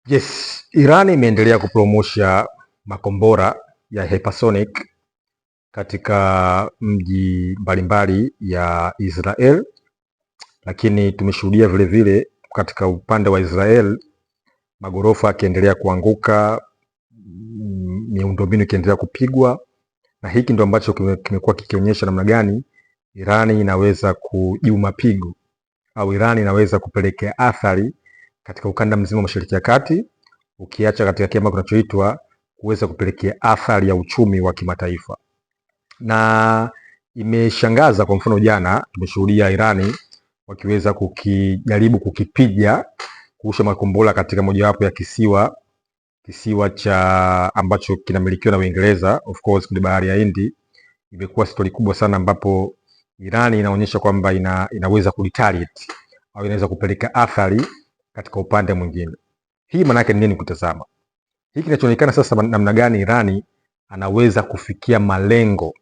Yes, Iran imeendelea kupromosha makombora ya hypersonic katika mji mbalimbali ya Israel, lakini tumeshuhudia vile vile katika upande wa Israel magorofa yakiendelea kuanguka, miundombinu ikiendelea kupigwa, na hiki ndio ambacho kimekuwa kikionyesha namna gani Iran inaweza kujibu mapigo au Iran inaweza kupelekea athari katika ukanda mzima wa Mashariki ya Kati, ukiacha katika kile ambacho kinachoitwa kuweza kupelekea athari ya uchumi wa kimataifa. Na imeshangaza, kwa mfano jana tumeshuhudia Irani wakiweza kujaribu kukipiga kurusha makombora katika mojawapo ya kisiwa cha ambacho kinamilikiwa na Uingereza, of course kwenye bahari ya Hindi. Imekuwa stori kubwa sana ambapo Irani inaonyesha kwamba inaweza kuretaliate au inaweza kupeleka athari katika upande mwingine. Hii maana yake ni nini kutazama? Hiki kinachoonekana sasa namna gani Irani anaweza kufikia malengo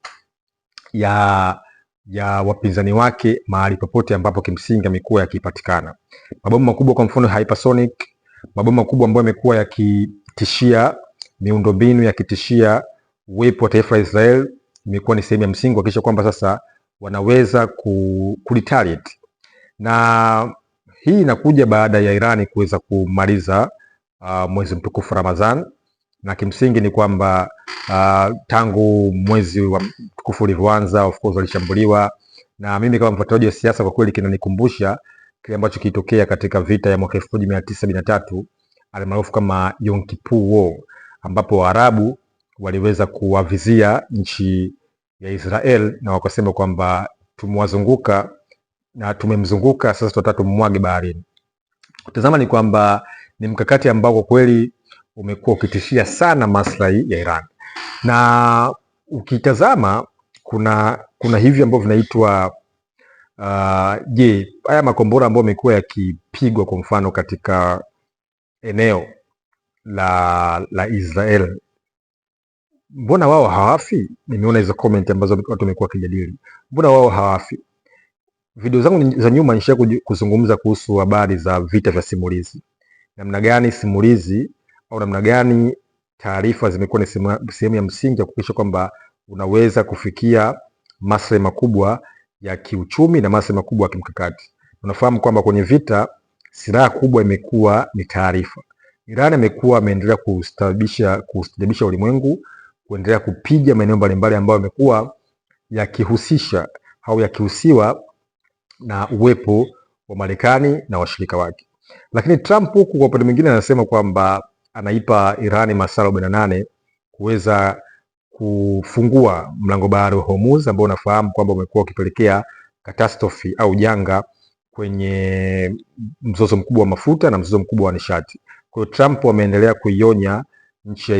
ya wapinzani wake mahali popote ambapo kimsingi amekuwa yakipatikana. Mabomu makubwa kwa mfano hypersonic, mabomu makubwa ambayo yamekuwa yakitishia miundombinu, yakitishia uwepo wa taifa la Israel, imekuwa ni sehemu ya msingi kuhakikisha kwamba sasa wanaweza kuretaliate. Na hii inakuja baada ya Irani kuweza kumaliza mwezi mtukufu Ramadhan, na kimsingi ni kwamba tangu mwezi wa mtukufu ulivyoanza, of course walishambuliwa, na mimi kama mfuatiliaji wa siasa kwa kweli kinanikumbusha kile ambacho kilitokea katika vita ya mwaka 1973 almaarufu kama Yom Kippur War, ambapo Waarabu waliweza kuwavizia nchi ya Israel na wakasema kwamba tumewazunguka na tumemzunguka, sasa tunataka tummwage baharini. Kutazama ni kwamba ni mkakati ambao kwa kweli umekuwa ukitishia sana maslahi ya Iran. Na ukitazama kuna hivi ambavyo vinaitwa haya makombora ambayo yamekuwa yakipigwa kwa mfano katika eneo la Israel, mbona wao hawafi? Nimeona hizo comment ambazo watu wamekuwa wakijadili, mbona wao hawafi? Video zangu za nyuma nisha kuzungumza kuhusu habari za vita vya simulizi, namna gani simulizi au namna gani taarifa zimekuwa ni sehemu ya msingi ya kuhakikisha kwamba unaweza kufikia maslahi makubwa ya kiuchumi na maslahi makubwa ya kimkakati. Unafahamu kwamba kwenye vita silaha kubwa imekuwa ni taarifa. Iran imekuwa ameendelea kustabisha ulimwengu, kuendelea kupiga maeneo mbalimbali ambayo yamekuwa yakihusisha au yakihusiwa na uwepo wa Marekani na washirika wake. Lakini Trump huku kwa upande mwingine anasema kwamba anaipa Irani masaa 48 kuweza kufungua mlango bahari wa Hormuz, ambao unafahamu kwamba umekuwa ukipelekea catastrophe au janga kwenye mzozo mkubwa wa mafuta na mzozo mkubwa wa nishati. Kwa hiyo Trump ameendelea kuionya nchi ya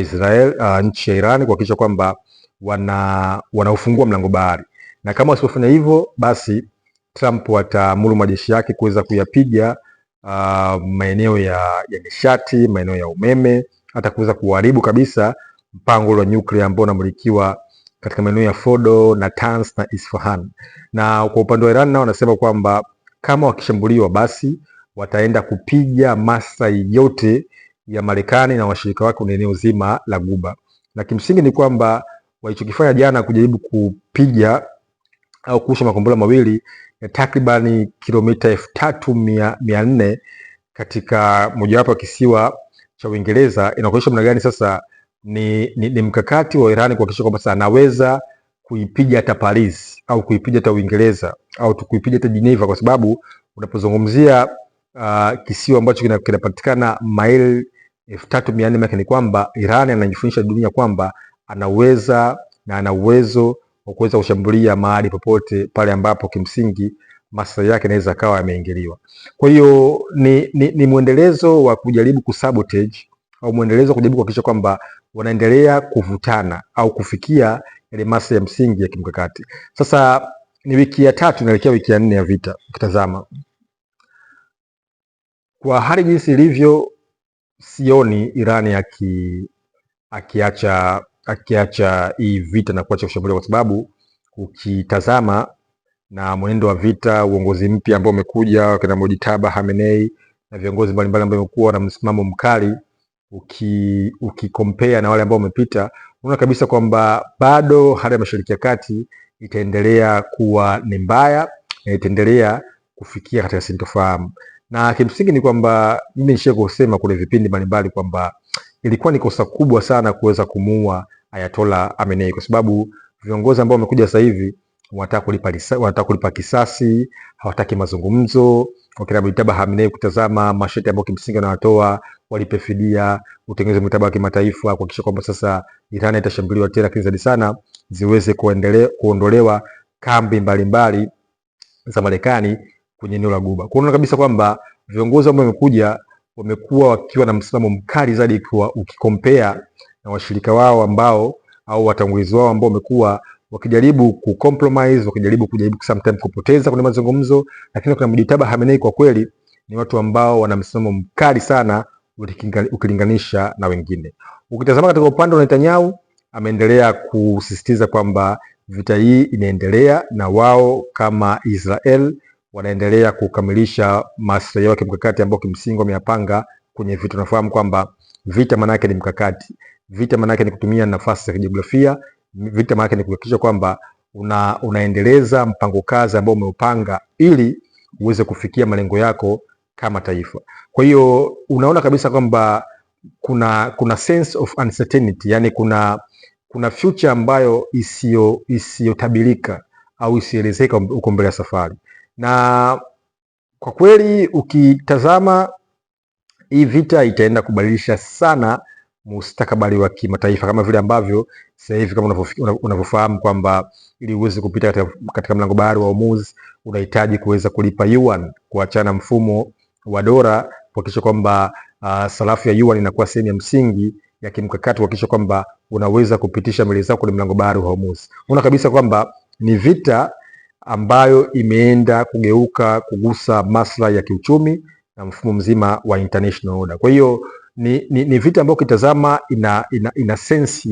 Irani kuhakikisha kwamba wanaufungua mlango bahari, na kama wasipofanya hivyo basi Trump ataamuru majeshi yake kuweza kuyapiga maeneo ya nishati, maeneo ya umeme, hata kuweza kuharibu kabisa mpango wa nyuklia ambao unamilikiwa katika maeneo ya Fordo, Natanz na Isfahan. Na kwa upande wa Iran nao wanasema kwamba kama wakishambuliwa basi wataenda kupiga maslahi yote ya Marekani na washirika wake kwenye eneo zima la Guba. Na kimsingi ni kwamba walichokifanya jana kujaribu kupiga au kurusha makombora mawili ya takribani kilomita 3400 katika mojawapo ya kisiwa cha Uingereza, inaonyesha namna gani sasa ni mkakati wa Iran kuhakikisha kwamba sasa anaweza kuipiga hata Paris au kuipiga hata Uingereza au kuipiga hata Geneva, kwa sababu unapozungumzia kisiwa ambacho kinapatikana maili 3400 maana ni kwamba Iran anajifunisha dunia kwamba anaweza na ana uwezo wa kuweza kushambulia mahali popote pale ambapo kimsingi maslahi yake yanaweza kawa yameingiliwa. Kwa hiyo ni muendelezo wa kujaribu kusabotage au muendelezo wa kujaribu kuhakikisha kwamba wanaendelea kuvutana au kufikia ile maslahi ya msingi ya kimkakati. Sasa ni wiki ya 3 inaelekea wiki ya 4 ya vita. Ukitazama kwa hali jinsi ilivyo, sioni Irani akiacha hii vita na kuacha kushambulia, kwa sababu ukitazama na mwenendo wa vita, uongozi mpya ambao umekuja kina Mojtaba Khamenei na viongozi mbalimbali ambao wamekuwa na msimamo mkali compare na wale ambao wamepita, unaona kabisa kwamba bado hali ya Mashariki ya Kati itaendelea kuwa ni mbaya na itaendelea kufikia katika sintofahamu. Na kimsingi ni kwamba mimi nishe kusema kule vipindi mbalimbali kwamba ilikuwa ni kosa kubwa sana kuweza kumuua Ayatollah Khamenei, kwa sababu viongozi ambao wamekuja sasa hivi wanataka kulipa kisasi, hawataki mazungumzo. Wakina Mujtaba Khamenei kutazama masharti ambayo kimsingi wanatoa, walipe fidia, utengeneze mkataba wa kimataifa kuhakikisha kwamba sasa Iran itashambuliwa tena, lakini zaidi sana ziweze kuondolewa kambi mbalimbali za Marekani kwenye eneo la Guba. Kuona kabisa kwamba viongozi ambao wamekuja wamekuwa wakiwa na msimamo mkali zaidi kwa ukikompea na washirika wao ambao au watangulizi wao ambao wamekuwa wakijaribu kucompromise, wakijaribu sometimes kupoteza kwenye mazungumzo, lakini kuna Mujtaba Khamenei kwa kweli ni watu ambao wana msimamo mkali sana ukilinganisha na wengine. Ukitazama katika upande wa Netanyahu, ameendelea kusisitiza kwamba vita hii inaendelea na wao kama Israel wanaendelea kukamilisha maslahi yao ya kimkakati ambao kimsingi wameyapanga kwenye vita. Tunafahamu kwamba vita maana yake ni mkakati. Vita maana yake ni kutumia nafasi ya kijiografia. Vita maana yake ni kuhakikisha kwamba unaendeleza mpango kazi ambao umeupanga ili uweze kufikia malengo yako kama taifa. Kwa hiyo unaona kabisa kwamba kuna sense of uncertainty, yani kuna future ambayo isiyotabirika au isielezeka uko mbele ya safari. Na kwa kweli ukitazama hii vita itaenda kubadilisha sana mustakabali wa kimataifa, kama vile ambavyo sasa hivi kama unavyofahamu kwamba ili uweze kupita katika mlango bahari wa Hormuz unahitaji kuweza kulipa yuan, kuachana mfumo wa dola, kuhakikisha kwamba sarafu ya yuan inakuwa sehemu ya msingi ya kimkakati kuhakikisha kwamba unaweza kupitisha meli zako kwenye mlango bahari wa Hormuz. Unaona kabisa kwamba ni vita ambayo imeenda kugusa maslahi ya kiuchumi na mfumo mzima wa international order. Kwa hiyo ni vita ambayo ukitazama ina sense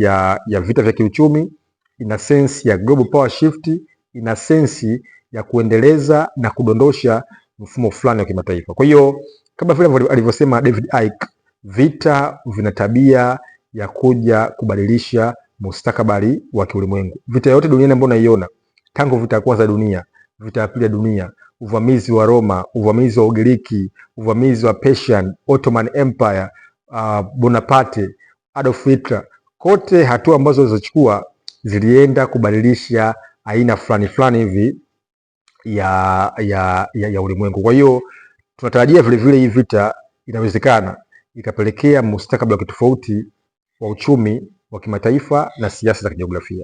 ya vita vya kiuchumi, ina sense ya global power shift, ina sense ya kuendeleza na kudondosha mfumo fulani wa kimataifa. Kwa hiyo kama vile alivyosema David Icke, vita vina tabia ya kuja kubadilisha mustakabali wa kiulimwengu. Vita yote duniani ambayo unaiona tangu vita ya kwanza dunia, vita ya pili ya dunia, uvamizi wa Roma, uvamizi wa Ugiriki, uvamizi wa Persian, Ottoman Empire, Bonaparte, Adolf Hitler, kote hatua ambazo zilizochukua zilienda kubadilisha aina fulani hivi ya ulimwengu. Kwa hiyo tunatarajia vile vile hii vita inawezekana ikapelekea mustakabali wa kitofauti wa uchumi wa kimataifa na siasa za kijiografia.